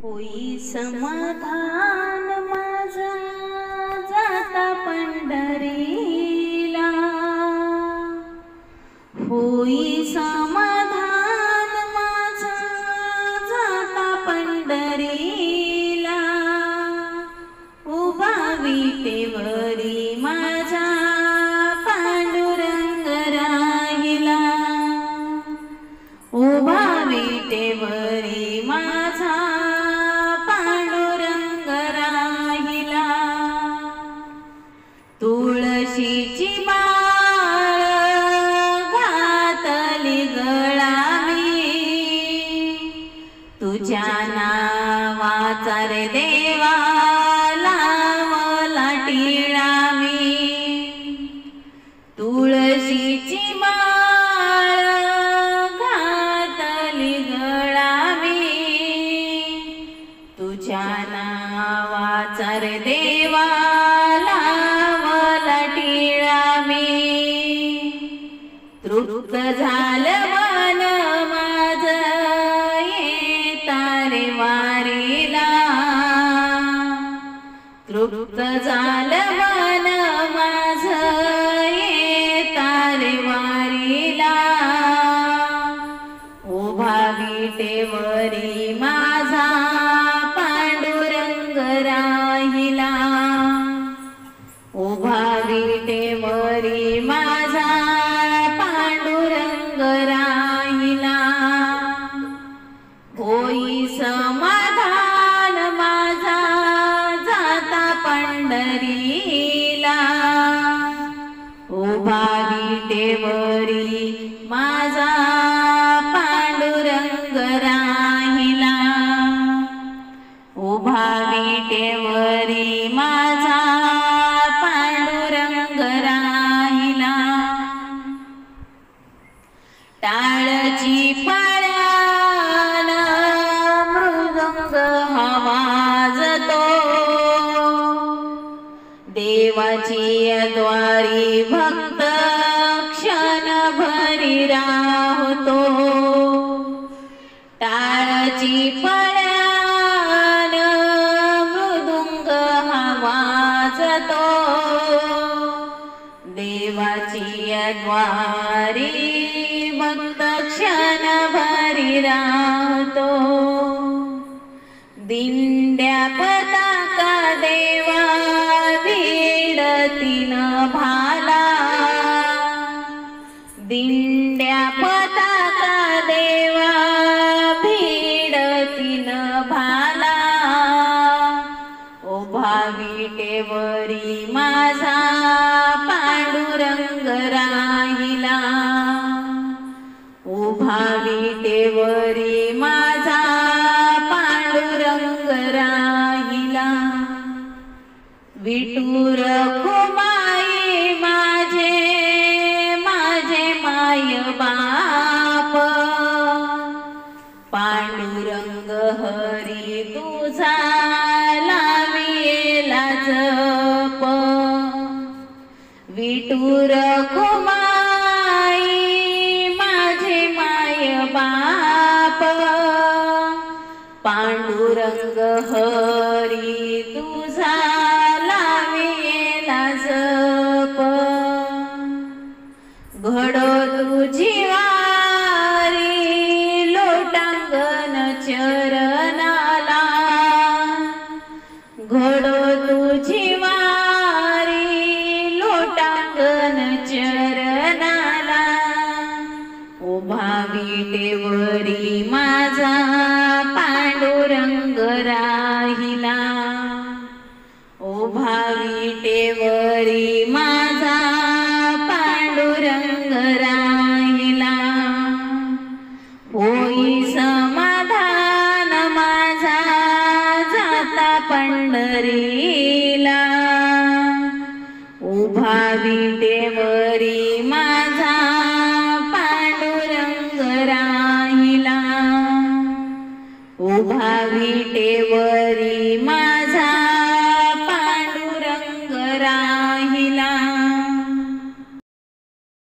होई समाधान माझा जाता पंढरीला, होई समाधान माझा जाता पंढरीला, उभा विटेवरी माझा पांडुरंग राहिला, उभा विटेवरी माझा तुळशीची माळ घातली गळावी, तुझ्या नावाचा रे देवा लावला टिळा मी, तुळशीची माळ घातली गळावी, तुझ्या नावाचा रे देवा तृप्त झालं मन माझं येता रे वारीला, तृप्त झालं मन माझं येता रे वारीला, उभा विटेवरी माझा पांडुरंग राहिला, उभा विटेवरी माझा होई समाधान माझा जाता पंढरीला, उभा विटेवरी माझा पांडुरंग राहिला, उभा विटेवरी माझा पांडुरंग राहिला, टाळची पाळ्यान मृदंग आवाजतो, देवाची द्वारी भक्त क्षणभरी राहतो, टाळची पाळ्यान मृदंग आवाजतो, देवाची द्वारी भक्त क्षणभरी राहतो, दिंड्या पताका देवा भिडतीन भाला, दिंड्या पताका देवा भिडतीन भाला, उभा विटेवरी माझा पांडुरंग राहिला, उभा विटेवरी माझा पांडुरंग राहिला, विठुर कुमाई माझे माझे माय बाप, पांडुरंग हरी तुझा लाविला जप, विठुर कुमाई माझे माय बाप, पांडुरंग हरी तुझा लाविला जप, घडो तुझी वारी लोटांगण चरणाला, घडो तुझी वारी लोटांगण चरणाला, उभा विटेवरी माझा पांडुरंग राहिला, उभा विटेवरी माझा पांडुरंग राहिला, होई समाधान माझा जाता पंढरीला, उभा विटे